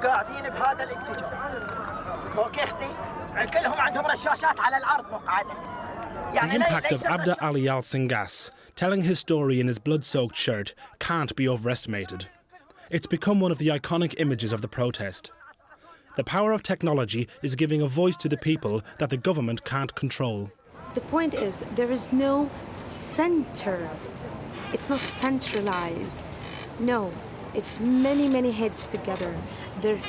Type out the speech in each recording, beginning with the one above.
قاعدين بهذا الاتجاه. اوكي اختي؟ الكلهم عندهم رشاشات على الارض مقعده. The impact of Abda Ali al-Singas, telling his story in his blood-soaked shirt, can't be overestimated. It's become one of the iconic images of the protest. The power of technology is giving a voice to the people that the government can't control. The point is, there is no center. It's not centralized. No, it's many, many heads together. There are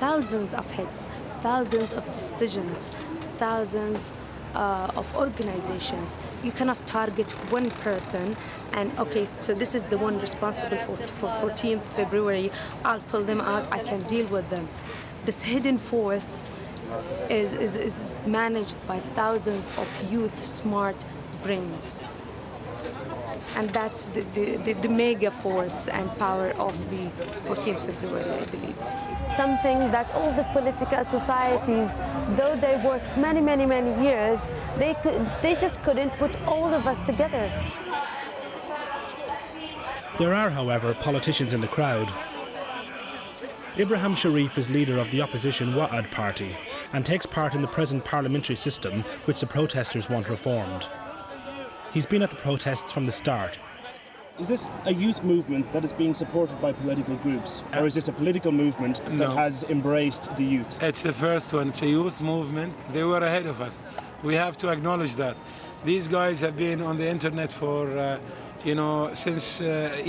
thousands of heads, thousands of decisions, thousands of organizations. You cannot target one person and, okay, so this is the one responsible for 14th February. I'll pull them out, I can deal with them. This hidden force is managed by thousands of youth, smart brains. And that's the mega force and power of the 14th February, I believe. Something that all the political societies, though they worked many, many, many years, they just couldn't put all of us together. There are, however, politicians in the crowd. Ibrahim Sharif is leader of the opposition Wa'ad party and takes part in the present parliamentary system which the protesters want reformed. He's been at the protests from the start. Is this a youth movement that is being supported by political groups, or is this a political movement that has embraced the youth? It's the first one. It's a youth movement. They were ahead of us. We have to acknowledge that. These guys have been on the internet for, since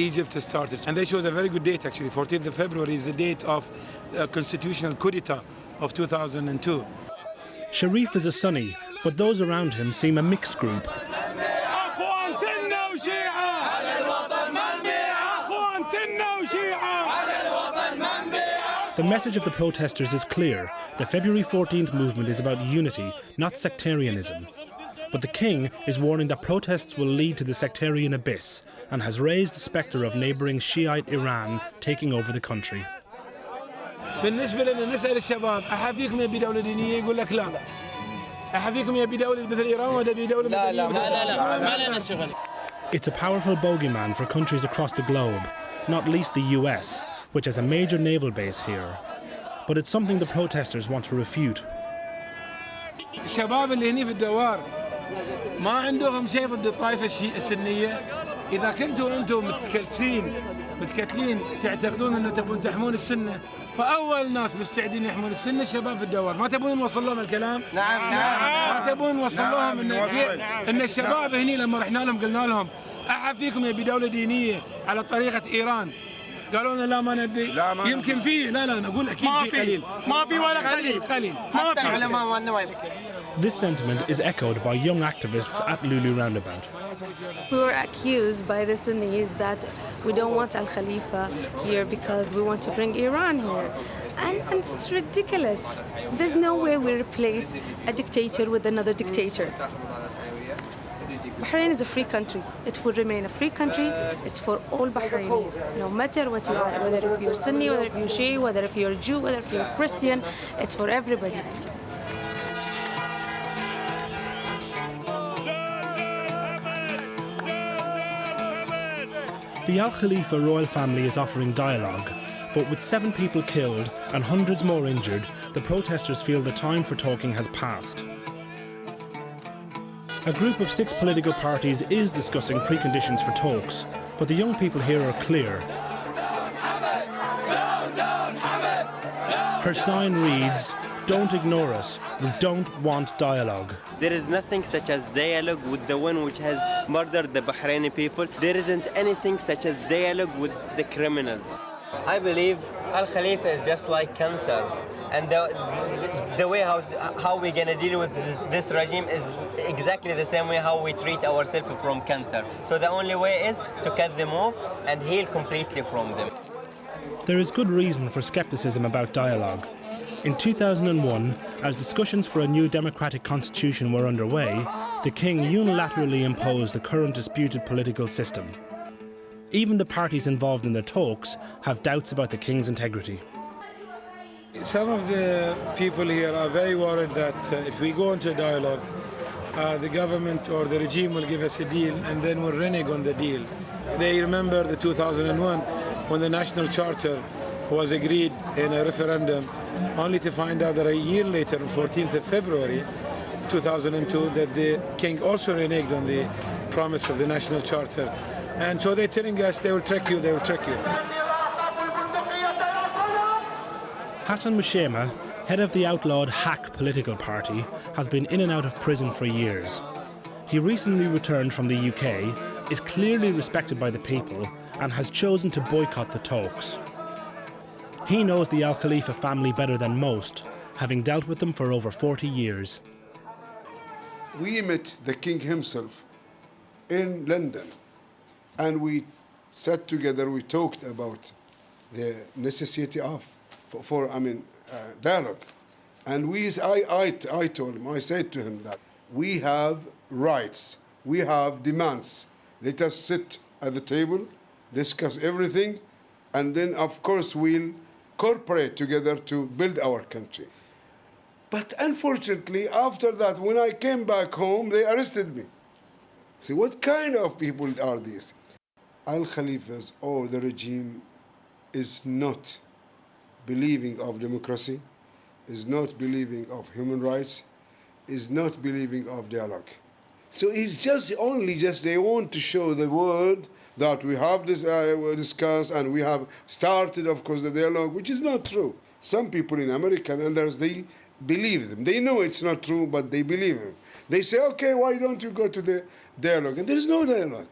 Egypt started. And they chose a very good date, actually. 14th of February is the date of constitutional coup d'etat of 2002. Sharif is a Sunni, but those around him seem a mixed group. The message of the protesters is clear. The February 14th movement is about unity, not sectarianism. But the king is warning that protests will lead to the sectarian abyss and has raised the spectre of neighbouring Shiite Iran taking over the country. بالنسبة لنا نسأل الشباب أحافيكم يبي دولة دينية يقول لك لا. أحافيكم يبي دولة مثل إيران ولا يبي دولة مثل لا. It's a powerful bogeyman for countries across the globe, not least the US, which has a major naval base here. But it's something the protesters want to refute. الشباب اللي هني في الدوار ما عندهم شيء ضد الطائفة السنية. إذا كنتوا أنتم متكتلين تعتقدون أن تبون تحمون السنة، فأول ناس مستعدين يحمون السنة الشباب في الدوار. ما تبون نوصل لهم الكلام؟ نعم. ما تبون نوصل لهم إن الشباب هني لما رحنا لهم قلنا لهم أحد فيكم يبي دولة دينية على طريقة إيران؟ قالوا لنا لا ما نبي. يمكن فيه، لا نقول أكيد في قليل. ما في ولا قليل. حتى علماء والنوادي. This sentiment is echoed by young activists at Lulu Roundabout. We were accused by the Sunnis that we don't want Al Khalifa here because we want to bring Iran here. And it's ridiculous. There's no way we replace a dictator with another dictator. Bahrain is a free country. It will remain a free country. It's for all Bahrainis, no matter what you are, whether if you're Sunni, whether if you're Shia, whether if you're Jew, whether if you're Christian. It's for everybody. The Al Khalifa royal family is offering dialogue, but with 7 people killed and hundreds more injured, the protesters feel the time for talking has passed. A group of 6 political parties is discussing preconditions for talks, but the young people here are clear. Her sign reads, "Don't ignore us, we don't want dialogue." There is nothing such as dialogue with the one which has murdered the Bahraini people. There isn't anything such as dialogue with the criminals. I believe Al Khalifa is just like cancer, and the way how we're gonna deal with this regime is exactly the same way how we treat ourselves from cancer. So the only way is to cut them off and heal completely from them. There is good reason for scepticism about dialogue. In 2001, as discussions for a new democratic constitution were underway, the king unilaterally imposed the current disputed political system. Even the parties involved in the talks have doubts about the king's integrity. Some of the people here are very worried that if we go into a dialogue, the government or the regime will give us a deal and then we'll renege on the deal. They remember the 2001 when the National Charter was agreed in a referendum, only to find out that a year later, on 14th of February 2002, that the king also reneged on the promise of the National Charter. And so they're telling us they will trick you, they will trick you. Hassan Mushema, head of the outlawed Hack political party, has been in and out of prison for years. He recently returned from the UK, is clearly respected by the people, and has chosen to boycott the talks. He knows the Al Khalifa family better than most, having dealt with them for over 40 years. We met the king himself in London, and we sat together, we talked about the necessity of dialogue. And I told him, I said to him that we have rights, we have demands. Let us sit at the table, discuss everything, and then of course we'll cooperate together to build our country. But unfortunately, after that, when I came back home, they arrested me. See, what kind of people are these? Al Khalifas or the regime is not believing of democracy, is not believing of human rights, is not believing of dialogue. So it's they want to show the world that we have discussed and we have started, of course, the dialogue, which is not true. Some people in America and others, they believe them. They know it's not true, but they believe them. They say, okay, why don't you go to the dialogue? And there is no dialogue.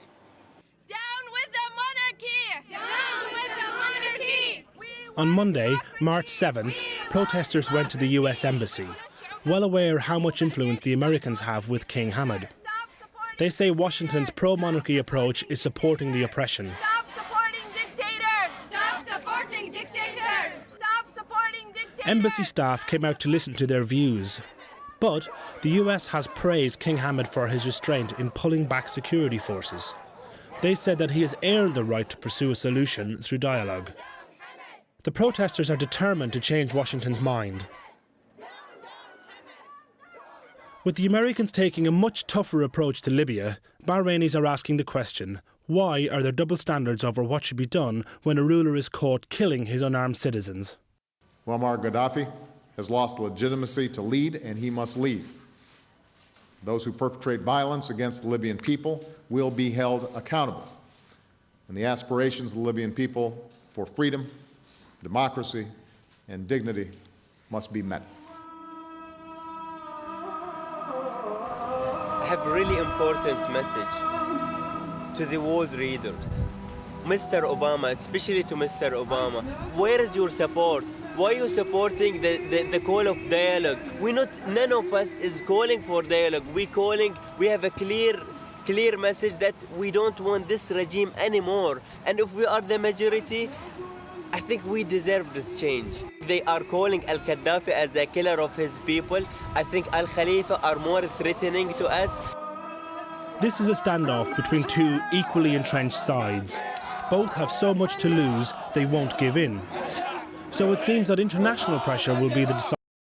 Down with the monarchy! Down with the monarchy! On Monday, March 7th, protesters went to the US Embassy, well aware how much influence the Americans have with King Hamad. They say Washington's pro-monarchy approach is supporting the oppression. Stop supporting dictators! Stop supporting dictators! Stop supporting dictators! Embassy staff came out to listen to their views. But the US has praised King Hamad for his restraint in pulling back security forces. They said that he has earned the right to pursue a solution through dialogue. The protesters are determined to change Washington's mind. With the Americans taking a much tougher approach to Libya, Bahrainis are asking the question, why are there double standards over what should be done when a ruler is caught killing his unarmed citizens? Muammar Gaddafi has lost legitimacy to lead, and he must leave. Those who perpetrate violence against the Libyan people will be held accountable. And the aspirations of the Libyan people for freedom, democracy, and dignity must be met. I have a really important message to the world readers. Mr. Obama, especially to Mr. Obama, where is your support? Why are you supporting the call of dialogue? None of us is calling for dialogue. We have a clear message that we don't want this regime anymore. And if we are the majority, I think we deserve this change. They are calling al-Gaddafi as a killer of his people. I think al-Khalifa are more threatening to us. This is a standoff between two equally entrenched sides. Both have so much to lose, they won't give in. So it seems that international pressure will be the deciding